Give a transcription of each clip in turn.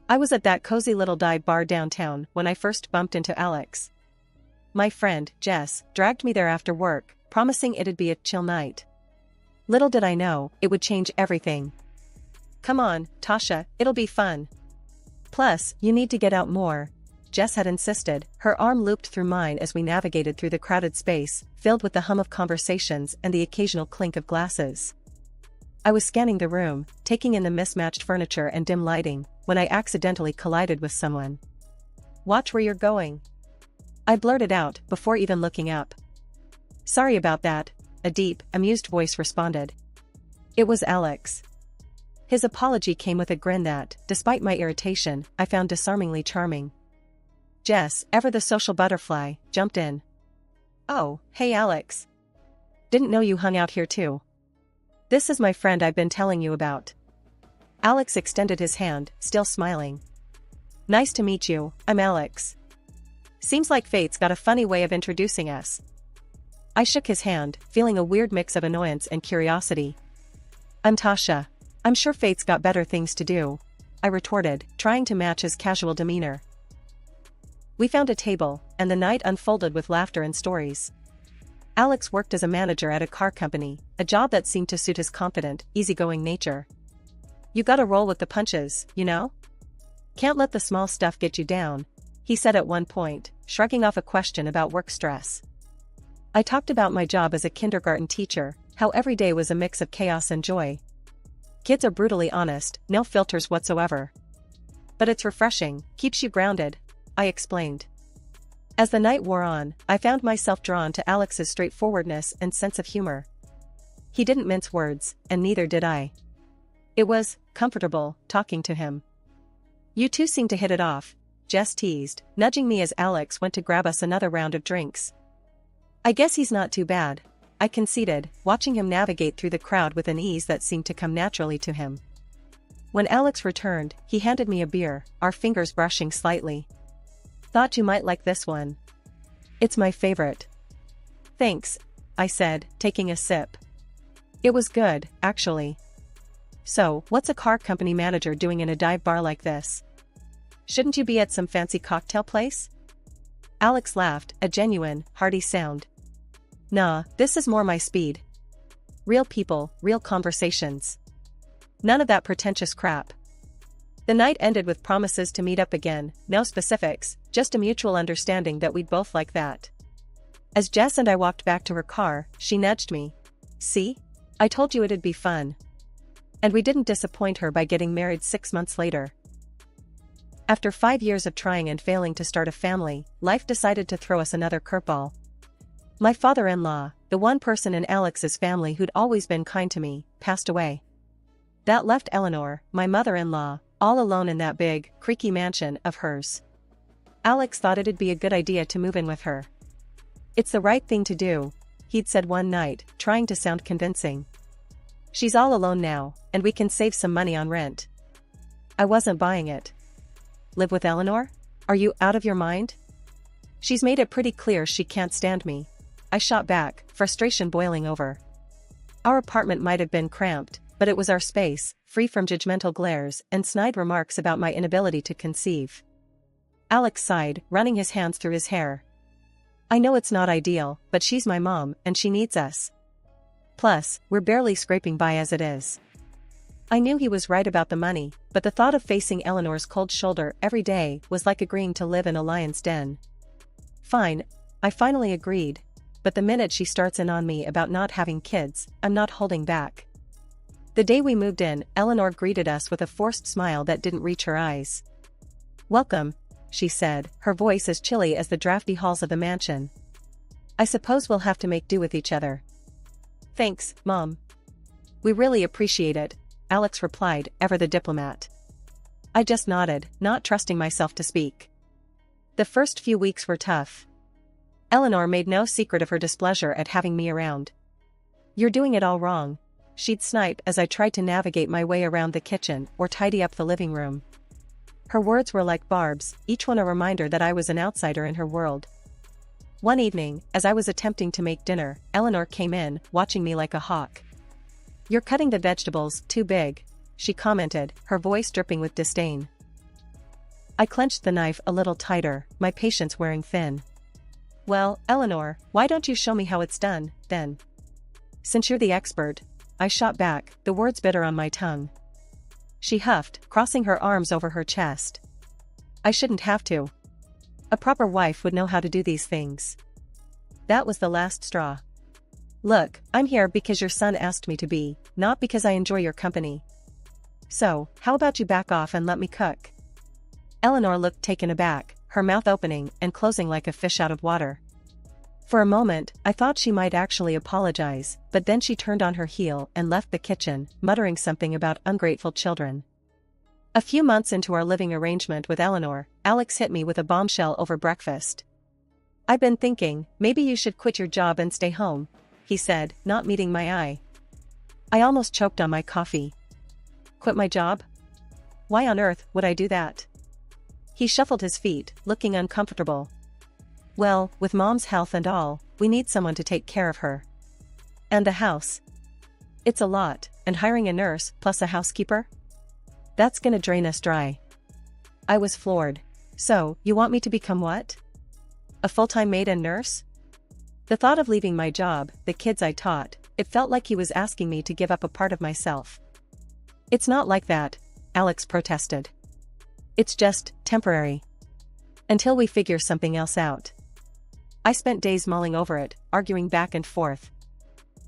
I was at that cozy little dive bar downtown when I first bumped into Alex. My friend, Jess, dragged me there after work, promising it'd be a chill night. Little did I know, it would change everything. "Come on, Tasha, it'll be fun. Plus, you need to get out more," Jess had insisted, her arm looped through mine as we navigated through the crowded space, filled with the hum of conversations and the occasional clink of glasses. I was scanning the room, taking in the mismatched furniture and dim lighting, when I accidentally collided with someone. "Watch where you're going," I blurted out, before even looking up. "Sorry about that," a deep, amused voice responded. It was Alex. His apology came with a grin that, despite my irritation, I found disarmingly charming. Jess, ever the social butterfly, jumped in. "Oh, hey Alex. Didn't know you hung out here too. This is my friend I've been telling you about." Alex extended his hand, still smiling. "Nice to meet you, I'm Alex. Seems like fate's got a funny way of introducing us." I shook his hand, feeling a weird mix of annoyance and curiosity. "I'm Tasha. I'm sure fate's got better things to do," I retorted, trying to match his casual demeanor. We found a table, and the night unfolded with laughter and stories. Alex worked as a manager at a car company, a job that seemed to suit his confident, easygoing nature. "You gotta roll with the punches, you know? Can't let the small stuff get you down," he said at one point, shrugging off a question about work stress. I talked about my job as a kindergarten teacher, how every day was a mix of chaos and joy. Kids are brutally honest, no filters whatsoever. "But it's refreshing, keeps you grounded," I explained. As the night wore on, I found myself drawn to Alex's straightforwardness and sense of humor. He didn't mince words, and neither did I. It was comfortable talking to him. "You two seem to hit it off," Jess teased, nudging me as Alex went to grab us another round of drinks. "I guess he's not too bad," I conceded, watching him navigate through the crowd with an ease that seemed to come naturally to him. When Alex returned, he handed me a beer, our fingers brushing slightly. "Thought you might like this one. It's my favorite." "Thanks," I said, taking a sip. It was good, actually. "So, what's a car company manager doing in a dive bar like this? Shouldn't you be at some fancy cocktail place?" Alex laughed, a genuine, hearty sound. "Nah, this is more my speed. Real people, real conversations. None of that pretentious crap." The night ended with promises to meet up again, no specifics, just a mutual understanding that we'd both like that. As Jess and I walked back to her car, she nudged me. "See? I told you it'd be fun." And we didn't disappoint her by getting married 6 months later. After 5 years of trying and failing to start a family, life decided to throw us another curveball. My father-in-law, the one person in Alex's family who'd always been kind to me, passed away. That left Eleanor, my mother-in-law, all alone in that big, creaky mansion of hers. Alex thought it'd be a good idea to move in with her. "It's the right thing to do," he'd said one night, trying to sound convincing. "She's all alone now, and we can save some money on rent." I wasn't buying it. "Live with Eleanor? Are you out of your mind? She's made it pretty clear she can't stand me," I shot back, frustration boiling over. Our apartment might have been cramped, but it was our space, free from judgmental glares and snide remarks about my inability to conceive. Alex sighed, running his hands through his hair. "I know it's not ideal, but she's my mom, and she needs us. Plus, we're barely scraping by as it is." I knew he was right about the money, but the thought of facing Eleanor's cold shoulder every day was like agreeing to live in a lion's den. "Fine," I finally agreed, but the minute she starts in on me about not having kids, I'm not holding back. The day we moved in, Eleanor greeted us with a forced smile that didn't reach her eyes. "Welcome," she said, her voice as chilly as the drafty halls of the mansion. "I suppose we'll have to make do with each other." "Thanks, Mom. We really appreciate it," Alex replied, ever the diplomat. I just nodded, not trusting myself to speak. The first few weeks were tough. Eleanor made no secret of her displeasure at having me around. "You're doing it all wrong," she'd snipe as I tried to navigate my way around the kitchen or tidy up the living room. Her words were like barbs, each one a reminder that I was an outsider in her world. One evening, as I was attempting to make dinner, Eleanor came in, watching me like a hawk. "You're cutting the vegetables too big," she commented, her voice dripping with disdain. I clenched the knife a little tighter, my patience wearing thin. Well, Eleanor, why don't you show me how it's done, then? Since you're the expert, I shot back, the words bitter on my tongue. She huffed, crossing her arms over her chest. I shouldn't have to. A proper wife would know how to do these things. That was the last straw. Look, I'm here because your son asked me to be, not because I enjoy your company. So, how about you back off and let me cook? Eleanor looked taken aback, her mouth opening and closing like a fish out of water. For a moment, I thought she might actually apologize, but then she turned on her heel and left the kitchen, muttering something about ungrateful children. A few months into our living arrangement with Eleanor, Alex hit me with a bombshell over breakfast. I've been thinking, maybe you should quit your job and stay home, he said, not meeting my eye. I almost choked on my coffee. Quit my job? Why on earth would I do that? He shuffled his feet, looking uncomfortable. Well, with Mom's health and all, we need someone to take care of her. And the house. It's a lot, and hiring a nurse plus a housekeeper? That's gonna drain us dry. I was floored. So, you want me to become what? A full-time maid and nurse? The thought of leaving my job, the kids I taught, it felt like he was asking me to give up a part of myself. It's not like that, Alex protested. It's just temporary. Until we figure something else out. I spent days mulling over it, arguing back and forth.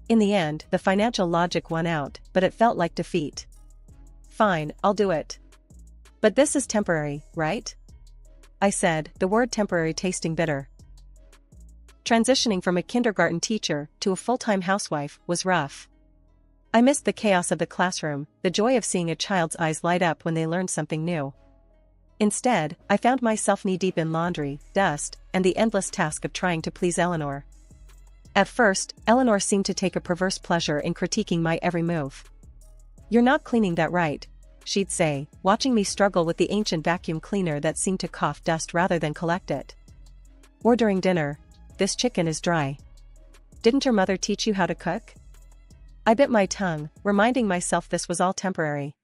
In the end, the financial logic won out, but it felt like defeat. Fine, I'll do it. But this is temporary, right? I said, the word temporary tasting bitter. Transitioning from a kindergarten teacher to a full-time housewife was rough. I missed the chaos of the classroom, the joy of seeing a child's eyes light up when they learned something new. Instead, I found myself knee-deep in laundry, dust, and the endless task of trying to please Eleanor. At first, Eleanor seemed to take a perverse pleasure in critiquing my every move. You're not cleaning that right, she'd say, watching me struggle with the ancient vacuum cleaner that seemed to cough dust rather than collect it. Or during dinner, this chicken is dry. Didn't your mother teach you how to cook? I bit my tongue, reminding myself this was all temporary.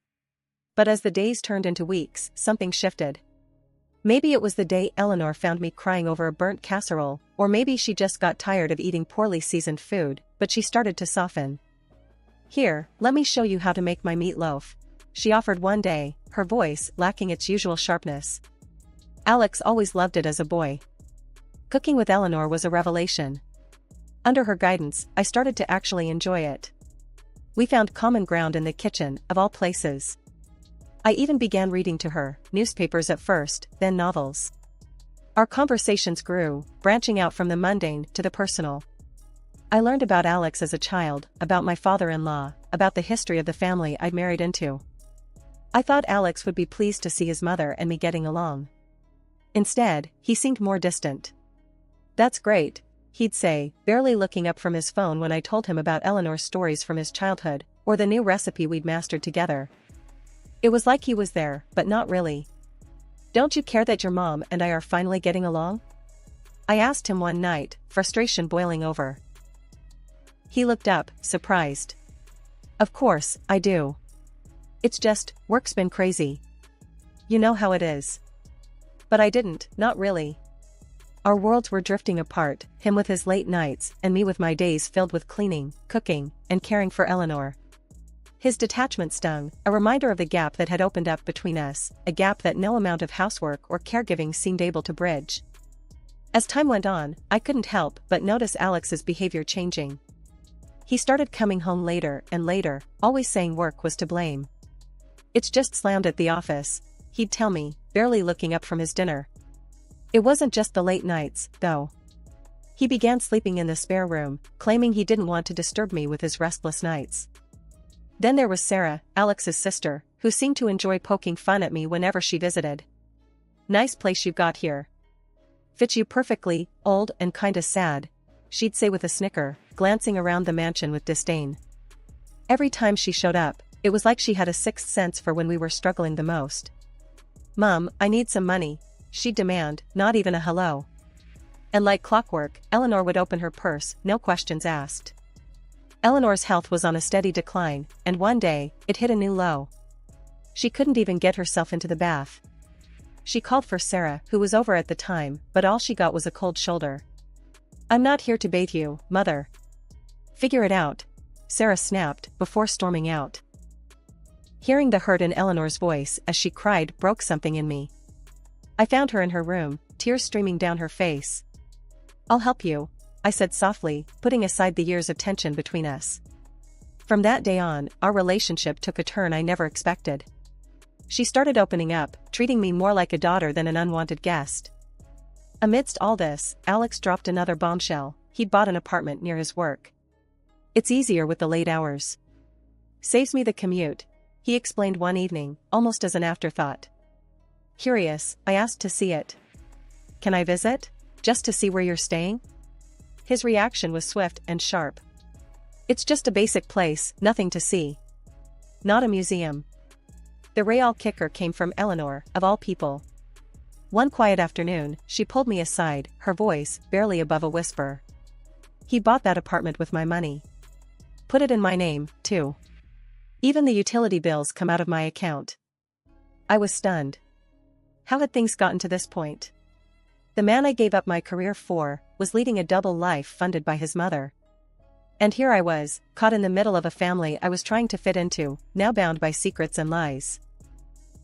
But as the days turned into weeks, something shifted. Maybe it was the day Eleanor found me crying over a burnt casserole, or maybe she just got tired of eating poorly seasoned food, but she started to soften. Here, let me show you how to make my meatloaf, she offered one day, her voice lacking its usual sharpness. Alex always loved it as a boy. Cooking with Eleanor was a revelation. Under her guidance, I started to actually enjoy it. We found common ground in the kitchen, of all places. I even began reading to her, newspapers at first, then novels. Our conversations grew, branching out from the mundane to the personal. I learned about Alex as a child, about my father-in-law, about the history of the family I'd married into. I thought Alex would be pleased to see his mother and me getting along. Instead, he seemed more distant. That's great, he'd say, barely looking up from his phone when I told him about Eleanor's stories from his childhood, or the new recipe we'd mastered together. It was like he was there, but not really. Don't you care that your mom and I are finally getting along? I asked him one night, frustration boiling over. He looked up, surprised. Of course, I do. It's just, work's been crazy. You know how it is. But I didn't, not really. Our worlds were drifting apart, him with his late nights, and me with my days filled with cleaning, cooking, and caring for Eleanor. His detachment stung, a reminder of the gap that had opened up between us, a gap that no amount of housework or caregiving seemed able to bridge. As time went on, I couldn't help but notice Alex's behavior changing. He started coming home later and later, always saying work was to blame. It's just slammed at the office, he'd tell me, barely looking up from his dinner. It wasn't just the late nights, though. He began sleeping in the spare room, claiming he didn't want to disturb me with his restless nights. Then there was Sarah, Alex's sister, who seemed to enjoy poking fun at me whenever she visited. Nice place you got here. Fits you perfectly, old and kinda sad, she'd say with a snicker, glancing around the mansion with disdain. Every time she showed up, it was like she had a sixth sense for when we were struggling the most. Mom, I need some money, she'd demand, not even a hello. And like clockwork, Eleanor would open her purse, no questions asked. Eleanor's health was on a steady decline, and one day, it hit a new low. She couldn't even get herself into the bath. She called for Sarah, who was over at the time, but all she got was a cold shoulder. "I'm not here to bathe you, Mother." "Figure it out," Sarah snapped, before storming out. Hearing the hurt in Eleanor's voice as she cried broke something in me. I found her in her room, tears streaming down her face. "I'll help you," I said softly, putting aside the years of tension between us. From that day on, our relationship took a turn I never expected. She started opening up, treating me more like a daughter than an unwanted guest. Amidst all this, Alex dropped another bombshell. He'd bought an apartment near his work. "It's easier with the late hours. Saves me the commute," he explained one evening, almost as an afterthought. Curious, I asked to see it. "Can I visit? Just to see where you're staying?" His reaction was swift and sharp. "It's just a basic place, nothing to see. Not a museum." The real kicker came from Eleanor, of all people. One quiet afternoon, she pulled me aside, her voice barely above a whisper. "He bought that apartment with my money. Put it in my name, too. Even the utility bills come out of my account." I was stunned. How had things gotten to this point? The man I gave up my career for was leading a double life funded by his mother. And here I was, caught in the middle of a family I was trying to fit into, now bound by secrets and lies.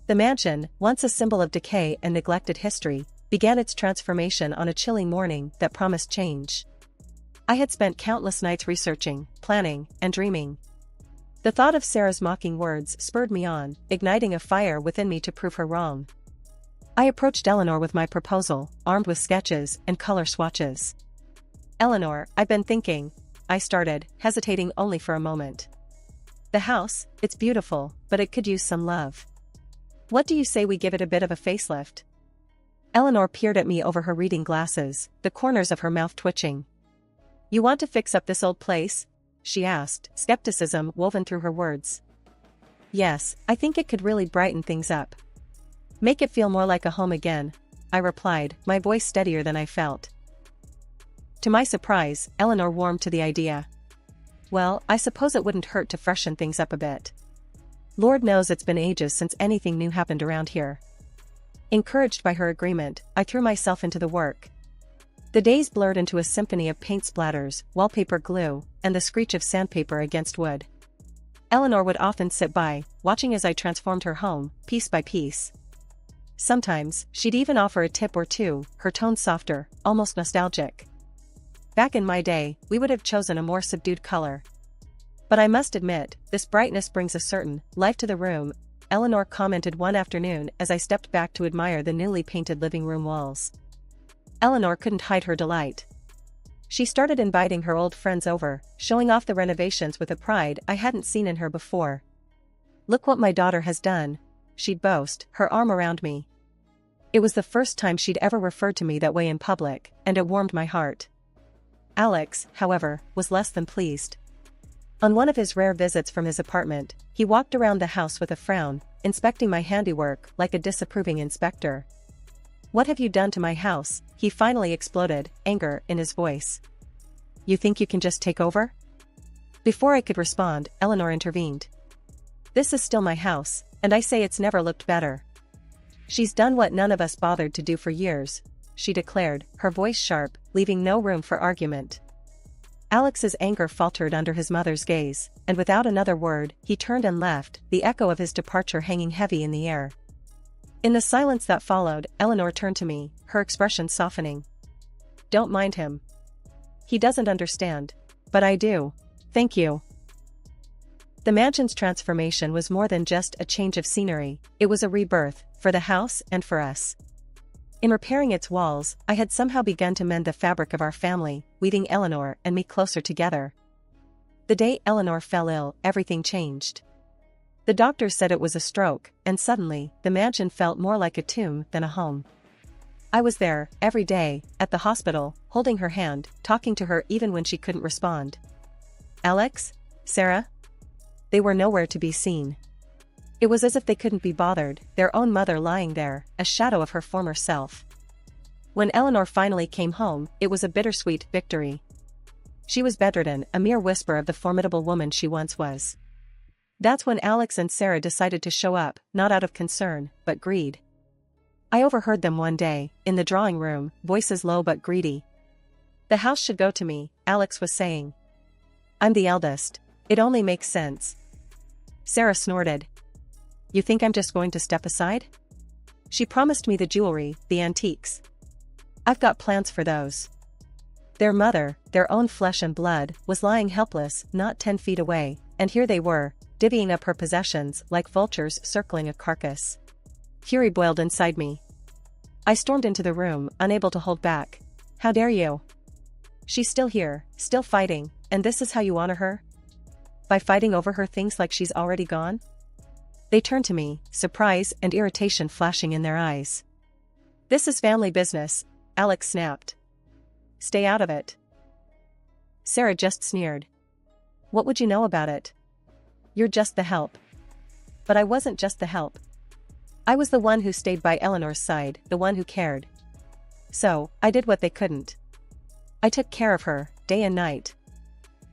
The mansion, once a symbol of decay and neglected history, began its transformation on a chilling morning that promised change. I had spent countless nights researching, planning, and dreaming. The thought of Sarah's mocking words spurred me on, igniting a fire within me to prove her wrong. I approached Eleanor with my proposal, armed with sketches and color swatches. "Eleanor, I've been thinking," I started, hesitating only for a moment. "The house, it's beautiful, but it could use some love. What do you say we give it a bit of a facelift?" Eleanor peered at me over her reading glasses, the corners of her mouth twitching. "You want to fix up this old place?" she asked, skepticism woven through her words. "Yes, I think it could really brighten things up. Make it feel more like a home again," I replied, my voice steadier than I felt. To my surprise, Eleanor warmed to the idea. "Well, I suppose it wouldn't hurt to freshen things up a bit. Lord knows it's been ages since anything new happened around here." Encouraged by her agreement, I threw myself into the work. The days blurred into a symphony of paint splatters, wallpaper glue, and the screech of sandpaper against wood. Eleanor would often sit by, watching as I transformed her home, piece by piece. Sometimes, she'd even offer a tip or two, her tone softer, almost nostalgic. Back in my day, we would have chosen a more subdued color. "But I must admit, this brightness brings a certain life to the room," Eleanor commented one afternoon as I stepped back to admire the newly painted living room walls. Eleanor couldn't hide her delight. She started inviting her old friends over, showing off the renovations with a pride I hadn't seen in her before. "Look what my daughter has done," she'd boast, her arm around me. It was the first time she'd ever referred to me that way in public, and it warmed my heart. Alex, however, was less than pleased. On one of his rare visits from his apartment, he walked around the house with a frown, inspecting my handiwork like a disapproving inspector. "What have you done to my house?" he finally exploded, anger in his voice. "You think you can just take over?" Before I could respond, Eleanor intervened. "This is still my house, and I say it's never looked better. She's done what none of us bothered to do for years," she declared, her voice sharp, leaving no room for argument. Alex's anger faltered under his mother's gaze, and without another word, he turned and left, the echo of his departure hanging heavy in the air. In the silence that followed, Eleanor turned to me, her expression softening. "Don't mind him. He doesn't understand. But I do. Thank you." The mansion's transformation was more than just a change of scenery, it was a rebirth, for the house and for us. In repairing its walls, I had somehow begun to mend the fabric of our family, weaving Eleanor and me closer together. The day Eleanor fell ill, everything changed. The doctor said it was a stroke, and suddenly, the mansion felt more like a tomb than a home. I was there, every day, at the hospital, holding her hand, talking to her even when she couldn't respond. Alex? Sarah? They were nowhere to be seen. It was as if they couldn't be bothered, their own mother lying there, a shadow of her former self. When Eleanor finally came home, it was a bittersweet victory. She was bedridden, a mere whisper of the formidable woman she once was. That's when Alex and Sarah decided to show up, not out of concern, but greed. I overheard them one day, in the drawing room, voices low but greedy. "The house should go to me," Alex was saying. "I'm the eldest. It only makes sense." Sarah snorted. "You think I'm just going to step aside?" "She promised me the jewelry, the antiques. I've got plans for those." Their mother, their own flesh and blood, was lying helpless, not 10 feet away, and here they were, divvying up her possessions like vultures circling a carcass. Fury boiled inside me. I stormed into the room, unable to hold back. "How dare you? She's still here, still fighting, and this is how you honor her? By fighting over her things like she's already gone?" They turned to me, surprise and irritation flashing in their eyes. "This is family business," Alex snapped. "Stay out of it." Sarah just sneered. "What would you know about it? You're just the help." But I wasn't just the help. I was the one who stayed by Eleanor's side, the one who cared. So, I did what they couldn't. I took care of her, day and night.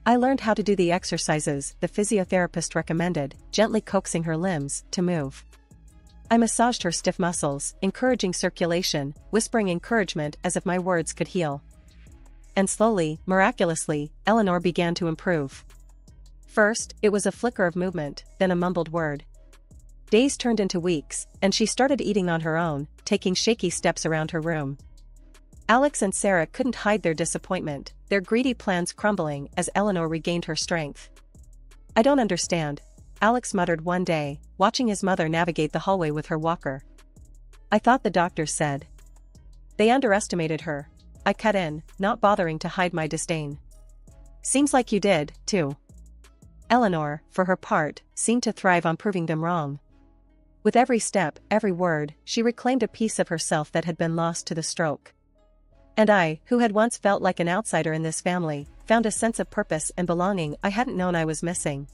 I learned how to do the exercises the physiotherapist recommended, gently coaxing her limbs to move. I massaged her stiff muscles, encouraging circulation, whispering encouragement as if my words could heal. And slowly, miraculously, Eleanor began to improve. First, it was a flicker of movement, then a mumbled word. Days turned into weeks, and she started eating on her own, taking shaky steps around her room. Alex and Sarah couldn't hide their disappointment, their greedy plans crumbling as Eleanor regained her strength. "I don't understand," Alex muttered one day, watching his mother navigate the hallway with her walker. "I thought the doctors said." "They underestimated her," I cut in, not bothering to hide my disdain. "Seems like you did, too." Eleanor, for her part, seemed to thrive on proving them wrong. With every step, every word, she reclaimed a piece of herself that had been lost to the stroke. And I, who had once felt like an outsider in this family, found a sense of purpose and belonging I hadn't known I was missing.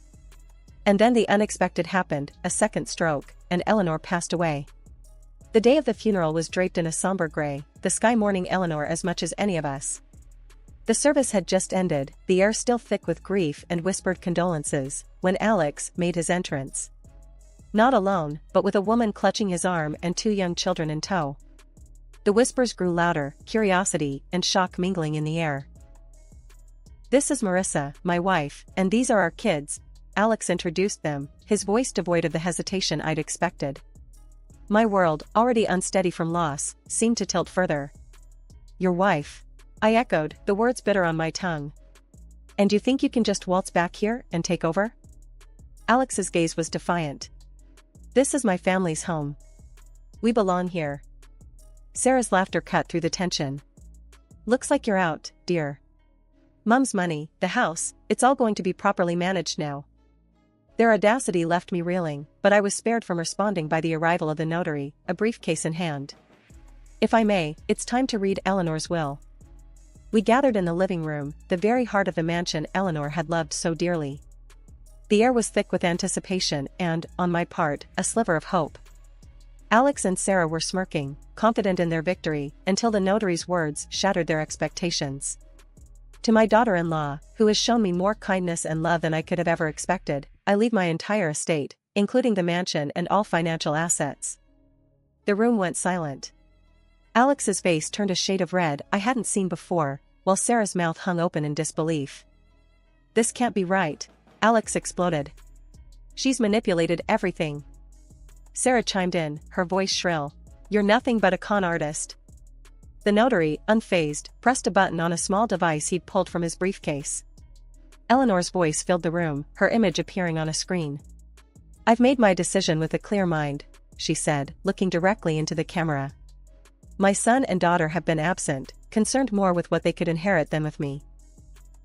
And then the unexpected happened, a second stroke, and Eleanor passed away. The day of the funeral was draped in a somber gray, the sky mourning Eleanor as much as any of us. The service had just ended, the air still thick with grief and whispered condolences, when Alex made his entrance. Not alone, but with a woman clutching his arm and 2 young children in tow. The whispers grew louder, curiosity and shock mingling in the air. "This is Marissa, my wife, and these are our kids," Alex introduced them, his voice devoid of the hesitation I'd expected. My world, already unsteady from loss, seemed to tilt further. "Your wife?" I echoed, the words bitter on my tongue. "And you think you can just waltz back here and take over?" Alex's gaze was defiant. "This is my family's home. We belong here." Sarah's laughter cut through the tension. "Looks like you're out, dear. Mum's money, the house, it's all going to be properly managed now." Their audacity left me reeling, but I was spared from responding by the arrival of the notary, a briefcase in hand. "If I may, it's time to read Eleanor's will." We gathered in the living room, the very heart of the mansion Eleanor had loved so dearly. The air was thick with anticipation and, on my part, a sliver of hope. Alex and Sarah were smirking, confident in their victory, until the notary's words shattered their expectations. "To my daughter-in-law, who has shown me more kindness and love than I could have ever expected, I leave my entire estate, including the mansion and all financial assets." The room went silent. Alex's face turned a shade of red I hadn't seen before, while Sarah's mouth hung open in disbelief. "This can't be right," Alex exploded. "She's manipulated everything." Sarah chimed in, her voice shrill. "You're nothing but a con artist." The notary, unfazed, pressed a button on a small device he'd pulled from his briefcase. Eleanor's voice filled the room, her image appearing on a screen. "I've made my decision with a clear mind," she said, looking directly into the camera. "My son and daughter have been absent, concerned more with what they could inherit than with me.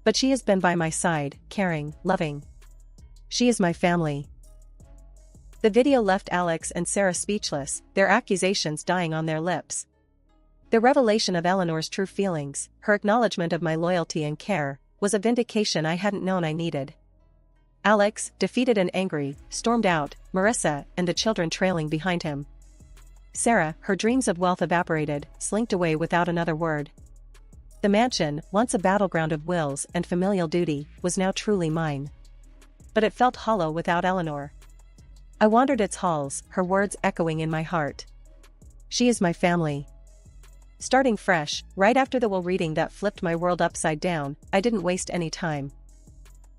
But she has been by my side, caring, loving. She is my family." The video left Alex and Sarah speechless, their accusations dying on their lips. The revelation of Eleanor's true feelings, her acknowledgement of my loyalty and care, was a vindication I hadn't known I needed. Alex, defeated and angry, stormed out, Marissa and the children trailing behind him. Sarah, her dreams of wealth evaporated, slinked away without another word. The mansion, once a battleground of wills and familial duty, was now truly mine. But it felt hollow without Eleanor. I wandered its halls, her words echoing in my heart. She is my family. Starting fresh, right after the will reading that flipped my world upside down, I didn't waste any time.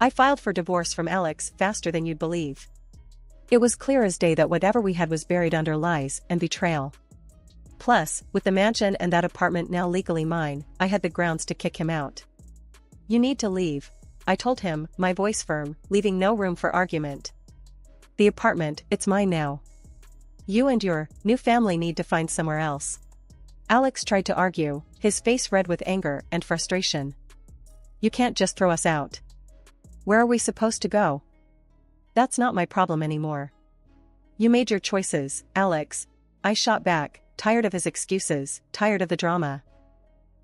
I filed for divorce from Alex faster than you'd believe. It was clear as day that whatever we had was buried under lies and betrayal. Plus, with the mansion and that apartment now legally mine, I had the grounds to kick him out. You need to leave, I told him, my voice firm, leaving no room for argument. The apartment, it's mine now. You and your new family need to find somewhere else. Alex tried to argue, his face red with anger and frustration. You can't just throw us out. Where are we supposed to go? That's not my problem anymore. You made your choices, Alex. I shot back, tired of his excuses, tired of the drama.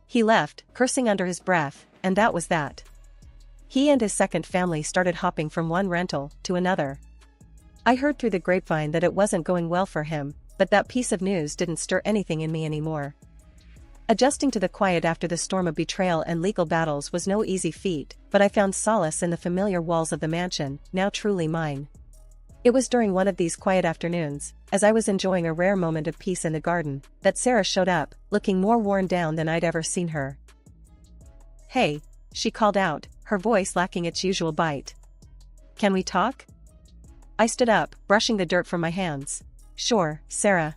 He left, cursing under his breath, and that was that. He and his second family started hopping from one rental to another. I heard through the grapevine that it wasn't going well for him, but that piece of news didn't stir anything in me anymore. Adjusting to the quiet after the storm of betrayal and legal battles was no easy feat, but I found solace in the familiar walls of the mansion, now truly mine. It was during one of these quiet afternoons, as I was enjoying a rare moment of peace in the garden, that Sarah showed up, looking more worn down than I'd ever seen her. Hey, she called out, her voice lacking its usual bite. Can we talk? I stood up, brushing the dirt from my hands. Sure, Sarah.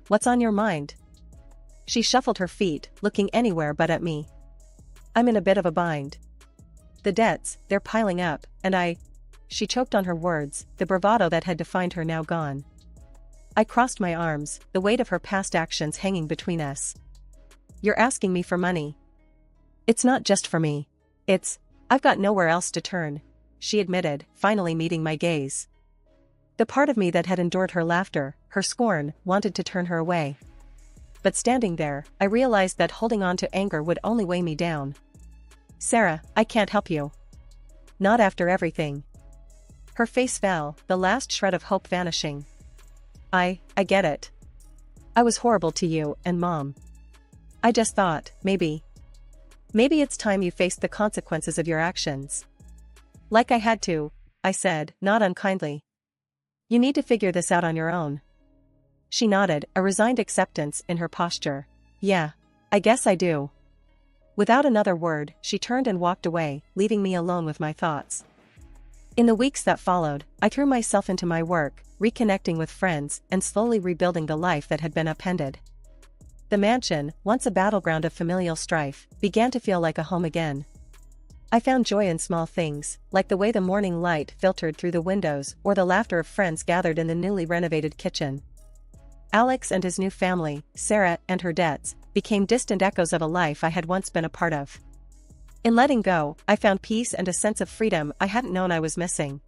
What's on your mind? She shuffled her feet, looking anywhere but at me. I'm in a bit of a bind. The debts, they're piling up, and She choked on her words, the bravado that had defined her now gone. I crossed my arms, the weight of her past actions hanging between us. You're asking me for money. It's not just for me. I've got nowhere else to turn, she admitted, finally meeting my gaze. The part of me that had endured her laughter, her scorn, wanted to turn her away. But standing there, I realized that holding on to anger would only weigh me down. Sarah, I can't help you. Not after everything. Her face fell, the last shred of hope vanishing. I get it. I was horrible to you and Mom. I just thought, maybe it's time you faced the consequences of your actions. Like I had to, I said, not unkindly. You need to figure this out on your own. She nodded, a resigned acceptance in her posture. Yeah, I guess I do. Without another word, she turned and walked away, leaving me alone with my thoughts. In the weeks that followed, I threw myself into my work, reconnecting with friends and slowly rebuilding the life that had been upended. The mansion, once a battleground of familial strife, began to feel like a home again. I found joy in small things, like the way the morning light filtered through the windows or the laughter of friends gathered in the newly renovated kitchen. Alex and his new family, Sarah and her debts, became distant echoes of a life I had once been a part of. In letting go, I found peace and a sense of freedom I hadn't known I was missing.